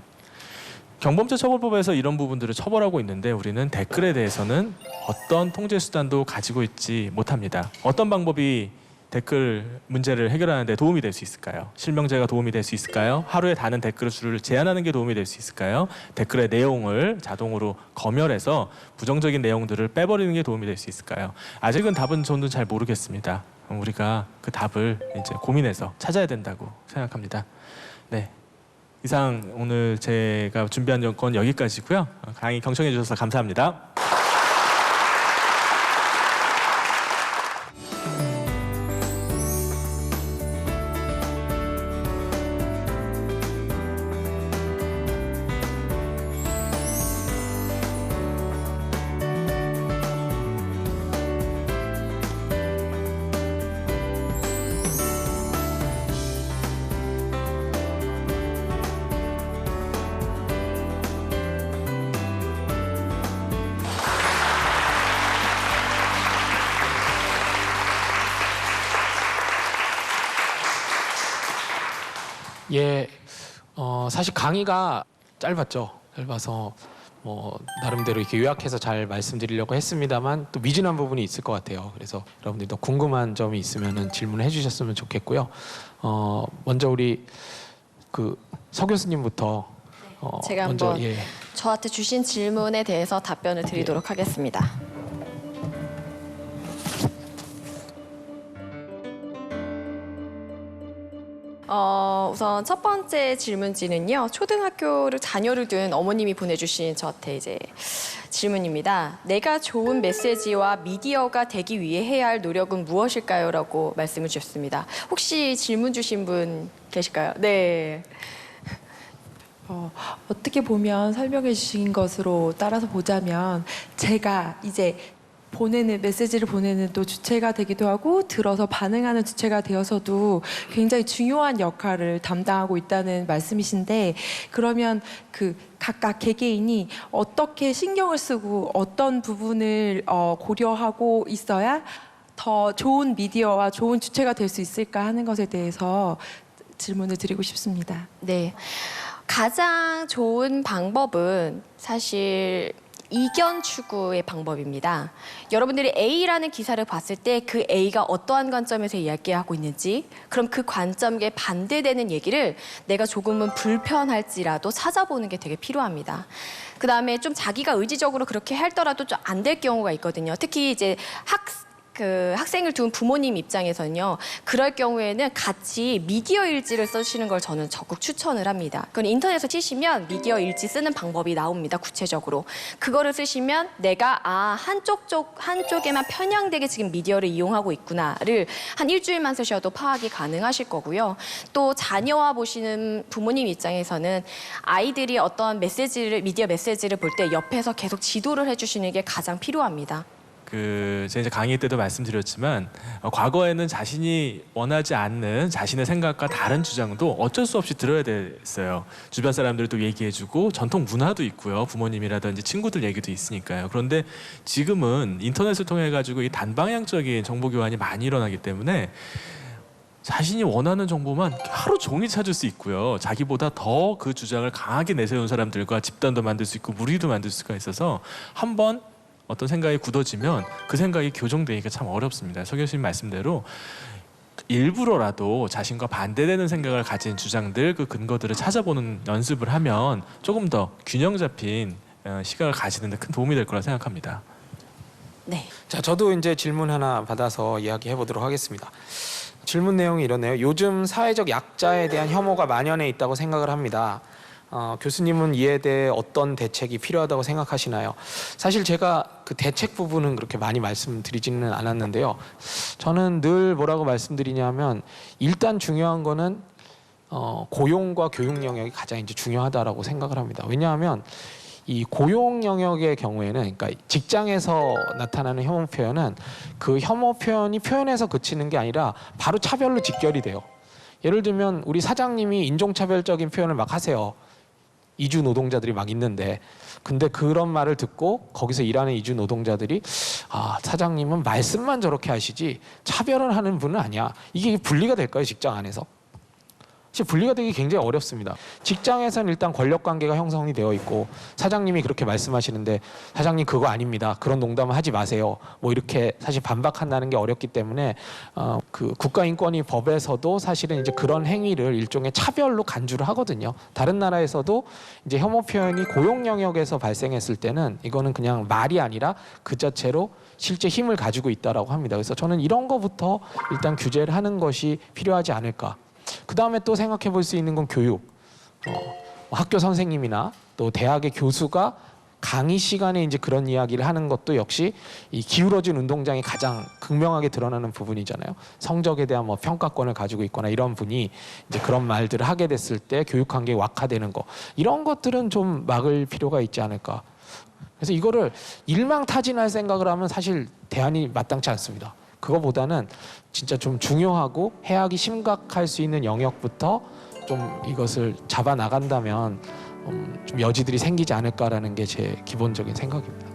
경범죄 처벌법에서 이런 부분들을 처벌하고 있는데 우리는 댓글에 대해서는 어떤 통제 수단도 가지고 있지 못합니다. 어떤 방법이 댓글 문제를 해결하는 데 도움이 될 수 있을까요? 실명제가 도움이 될 수 있을까요? 하루에 다는 댓글 수를 제한하는 게 도움이 될 수 있을까요? 댓글의 내용을 자동으로 검열해서 부정적인 내용들을 빼버리는 게 도움이 될 수 있을까요? 아직은 답은 저는 잘 모르겠습니다. 우리가 그 답을 이제 고민해서 찾아야 된다고 생각합니다. 네. 이상 오늘 제가 준비한 건 여기까지고요. 강의 경청해 주셔서 감사합니다. 예, 사실 강의가 짧았죠. 짧아서 나름대로 이렇게 요약해서 잘 말씀드리려고 했습니다만 또 미진한 부분이 있을 것 같아요. 그래서 여러분들이 더 궁금한 점이 있으면은 질문을 해주셨으면 좋겠고요. 먼저 우리 서 교수님부터 제가 먼저 한번 저한테 주신 질문에 대해서 답변을 드리도록 하겠습니다. 우선 첫 번째 질문지는요. 초등학교를 자녀를 둔 어머님이 보내주신 저한테 이제 질문입니다. 내가 좋은 메시지와 미디어가 되기 위해 해야 할 노력은 무엇일까요? 라고 말씀을 주셨습니다. 혹시 질문 주신 분 계실까요? 네. 어떻게 보면 설명해 주신 것으로 따라서 보자면 제가 이제 보내는 메시지를 보내는 또 주체가 되기도 하고 들어서 반응하는 주체가 되어서도 굉장히 중요한 역할을 담당하고 있다는 말씀이신데 그러면 그 각각 개개인이 어떻게 신경을 쓰고 어떤 부분을 고려하고 있어야 더 좋은 미디어와 좋은 주체가 될 수 있을까 하는 것에 대해서 질문을 드리고 싶습니다. 네. 가장 좋은 방법은 사실 이견 추구의 방법입니다. 여러분들이 A라는 기사를 봤을 때 그 A가 어떠한 관점에서 이야기하고 있는지, 그럼 그 관점에 반대되는 얘기를 내가 조금은 불편할지라도 찾아보는 게 되게 필요합니다. 그 다음에 좀 자기가 의지적으로 그렇게 할더라도 좀 안 될 경우가 있거든요. 특히 이제 학생을 둔 부모님 입장에서는요. 그럴 경우에는 같이 미디어 일지를 써주시는 걸 저는 적극 추천을 합니다. 그건 인터넷에 치시면 미디어 일지 쓰는 방법이 나옵니다. 구체적으로. 그거를 쓰시면 내가 한쪽에만 편향되게 지금 미디어를 이용하고 있구나를 한 일주일만 쓰셔도 파악이 가능하실 거고요. 또 자녀와 보시는 부모님 입장에서는 아이들이 어떤 미디어 메시지를 볼 때 옆에서 계속 지도를 해주시는 게 가장 필요합니다. 제가 이제 강의 때도 말씀드렸지만 과거에는 자신이 원하지 않는 자신의 생각과 다른 주장도 어쩔 수 없이 들어야 됐어요. 주변 사람들도 얘기해주고 전통 문화도 있고요. 부모님이라든지 친구들 얘기도 있으니까요. 그런데 지금은 인터넷을 통해 가지고 이 단방향적인 정보 교환이 많이 일어나기 때문에 자신이 원하는 정보만 하루 종일 찾을 수 있고요. 자기보다 더 그 주장을 강하게 내세운 사람들과 집단도 만들 수 있고 무리도 만들 수가 있어서 한번 어떤 생각이 굳어지면 그 생각이 교정되기가 참 어렵습니다. 서 교수님 말씀대로 일부러라도 자신과 반대되는 생각을 가진 주장들, 그 근거들을 찾아보는 연습을 하면 조금 더 균형 잡힌 시각을 가지는 데 큰 도움이 될 거라 생각합니다. 네. 자, 저도 이제 질문 하나 받아서 이야기해 보도록 하겠습니다. 질문 내용이 이러네요. 요즘 사회적 약자에 대한 혐오가 만연해 있다고 생각을 합니다. 교수님은 이에 대해 어떤 대책이 필요하다고 생각하시나요? 사실 제가 그 대책 부분은 그렇게 많이 말씀드리지는 않았는데요. 저는 늘 뭐라고 말씀드리냐면 일단 중요한 거는 고용과 교육 영역이 가장 이제 중요하다라고 생각을 합니다. 왜냐하면 이 고용 영역의 경우에는, 그러니까 직장에서 나타나는 혐오 표현은 그 혐오 표현이 표현에서 그치는 게 아니라 바로 차별로 직결이 돼요. 예를 들면 우리 사장님이 인종차별적인 표현을 막 하세요. 이주 노동자들이 막 있는데, 근데 그런 말을 듣고 거기서 일하는 이주 노동자들이 사장님은 말씀만 저렇게 하시지 차별을 하는 분은 아니야. 이게 분리가 될까요, 직장 안에서? 사실 분리가 되기 굉장히 어렵습니다. 직장에서는 일단 권력관계가 형성이 되어 있고 사장님이 그렇게 말씀하시는데 사장님 그거 아닙니다. 그런 농담을 하지 마세요. 뭐 이렇게 사실 반박한다는 게 어렵기 때문에 그 국가인권위 법에서도 사실은 이제 그런 행위를 일종의 차별로 간주를 하거든요. 다른 나라에서도 이제 혐오 표현이 고용 영역에서 발생했을 때는 이거는 그냥 말이 아니라 그 자체로 실제 힘을 가지고 있다라고 합니다. 그래서 저는 이런 거부터 일단 규제를 하는 것이 필요하지 않을까. 그 다음에 또 생각해 볼 수 있는 건 교육. 학교 선생님이나 또 대학의 교수가 강의 시간에 이제 그런 이야기를 하는 것도 역시 이 기울어진 운동장이 가장 극명하게 드러나는 부분이잖아요. 성적에 대한 뭐 평가권을 가지고 있거나 이런 분이 이제 그런 말들을 하게 됐을 때 교육 관계가 악화되는 거, 이런 것들은 좀 막을 필요가 있지 않을까. 그래서 이거를 일망타진할 생각을 하면 사실 대안이 마땅치 않습니다. 그거보다는 진짜 좀 중요하고 해악이 심각할 수 있는 영역부터 좀 이것을 잡아 나간다면 좀 여지들이 생기지 않을까라는 게 제 기본적인 생각입니다.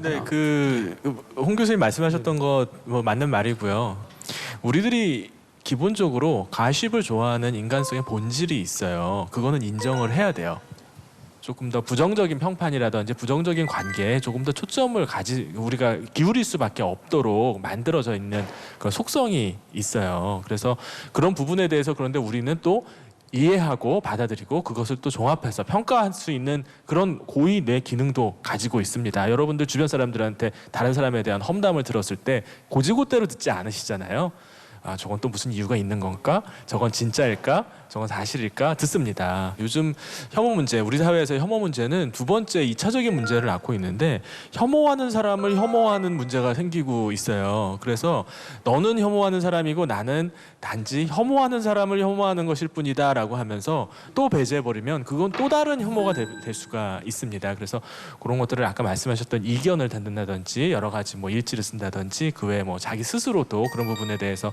네, 홍 교수님 말씀하셨던 거 뭐 맞는 말이고요. 우리들이 기본적으로 가십을 좋아하는 인간성의 본질이 있어요. 그거는 인정을 해야 돼요. 조금 더 부정적인 평판이라든지 부정적인 관계에 조금 더 초점을 우리가 기울일 수밖에 없도록 만들어져 있는 그런 속성이 있어요. 그래서 그런 부분에 대해서, 그런데 우리는 또 이해하고 받아들이고 그것을 또 종합해서 평가할 수 있는 그런 고의 뇌 기능도 가지고 있습니다. 여러분들 주변 사람들한테 다른 사람에 대한 험담을 들었을 때 고지고대로 듣지 않으시잖아요. 저건 또 무슨 이유가 있는 건가? 저건 진짜일까? 저건 사실일까 듣습니다. 요즘 혐오 문제, 우리 사회에서 혐오 문제는 두 번째 2차적인 문제를 낳고 있는데 혐오하는 사람을 혐오하는 문제가 생기고 있어요. 그래서 너는 혐오하는 사람이고 나는 단지 혐오하는 사람을 혐오하는 것일 뿐이다라고 하면서 또 배제해버리면 그건 또 다른 혐오가 될 수가 있습니다. 그래서 그런 것들을 아까 말씀하셨던 이견을 듣는다든지 여러 가지 뭐 일지를 쓴다든지 그 외에 뭐 자기 스스로도 그런 부분에 대해서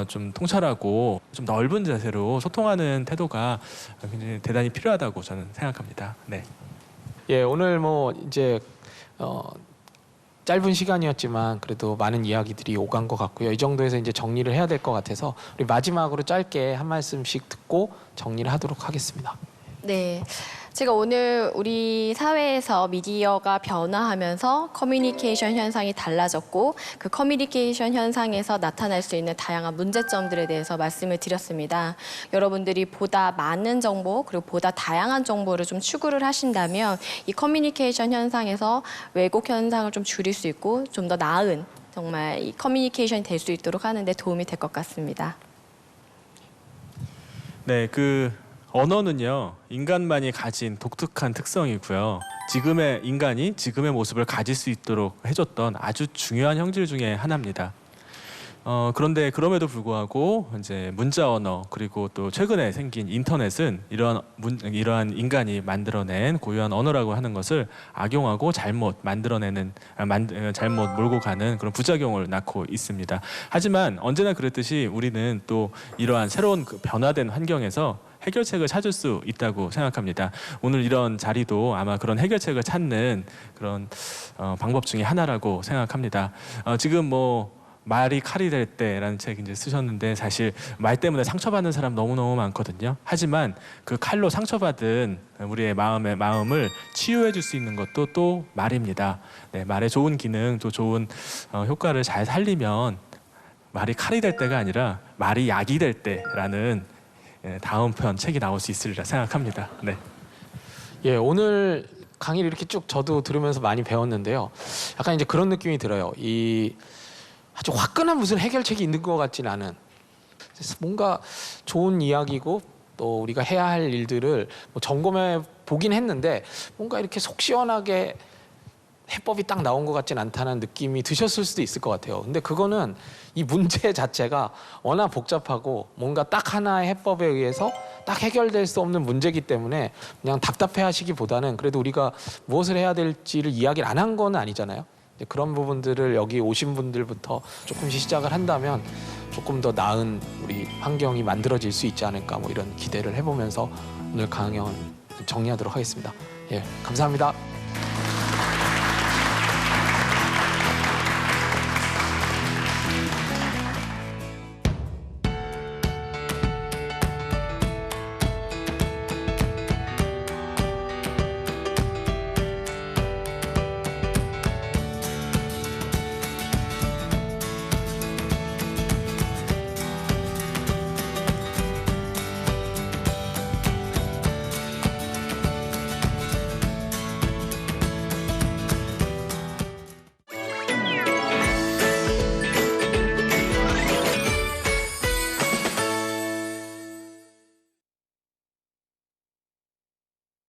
좀 통찰하고 좀 넓은 자세로 소통하는 태도가 굉장히 대단히 필요하다고 저는 생각합니다. 네. 예, 오늘 뭐 이제 짧은 시간이었지만 그래도 많은 이야기들이 오간 것 같고요. 이 정도에서 이제 정리를 해야 될 것 같아서 우리 마지막으로 짧게 한 말씀씩 듣고 정리를 하도록 하겠습니다. 네. 제가 오늘 우리 사회에서 미디어가 변화하면서 커뮤니케이션 현상이 달라졌고 그 커뮤니케이션 현상에서 나타날 수 있는 다양한 문제점들에 대해서 말씀을 드렸습니다. 여러분들이 보다 많은 정보 그리고 보다 다양한 정보를 좀 추구를 하신다면 이 커뮤니케이션 현상에서 왜곡 현상을 좀 줄일 수 있고 좀 더 나은 정말 이 커뮤니케이션이 될 수 있도록 하는 데 도움이 될 것 같습니다. 네, 언어는요 인간만이 가진 독특한 특성이고요. 지금의 인간이 지금의 모습을 가질 수 있도록 해줬던 아주 중요한 형질 중에 하나입니다. 그런데 그럼에도 불구하고 이제 문자 언어 그리고 또 최근에 생긴 인터넷은 이러한 인간이 만들어낸 고유한 언어라고 하는 것을 악용하고 잘못 잘못 몰고 가는 그런 부작용을 낳고 있습니다. 하지만 언제나 그랬듯이 우리는 또 이러한 새로운 변화된 환경에서 해결책을 찾을 수 있다고 생각합니다. 오늘 이런 자리도 아마 그런 해결책을 찾는 그런 방법 중에 하나라고 생각합니다. 지금 뭐 말이 칼이 될 때라는 책 이제 쓰셨는데 사실 말 때문에 상처받는 사람 너무너무 많거든요. 하지만 그 칼로 상처받은 우리의 마음을 치유해 줄 수 있는 것도 또 말입니다. 네, 말의 좋은 기능 또 좋은 효과를 잘 살리면 말이 칼이 될 때가 아니라 말이 약이 될 때라는 다음 편 책이 나올 수 있으리라 생각합니다. 네. 예, 오늘 강의를 이렇게 쭉 저도 들으면서 많이 배웠는데요. 약간 이제 그런 느낌이 들어요. 이 아주 화끈한 무슨 해결책이 있는 것 같진 않은 그래서 뭔가 좋은 이야기고 또 우리가 해야 할 일들을 뭐 점검해 보긴 했는데 뭔가 이렇게 속 시원하게 해법이 딱 나온 것 같진 않다는 느낌이 드셨을 수도 있을 것 같아요. 근데 그거는 이 문제 자체가 워낙 복잡하고 뭔가 딱 하나의 해법에 의해서 딱 해결될 수 없는 문제이기 때문에 그냥 답답해 하시기보다는 그래도 우리가 무엇을 해야 될지를 이야기를 안 한 건 아니잖아요. 그런 부분들을 여기 오신 분들부터 조금씩 시작을 한다면 조금 더 나은 우리 환경이 만들어질 수 있지 않을까 뭐 이런 기대를 해보면서 오늘 강연 정리하도록 하겠습니다. 예, 감사합니다.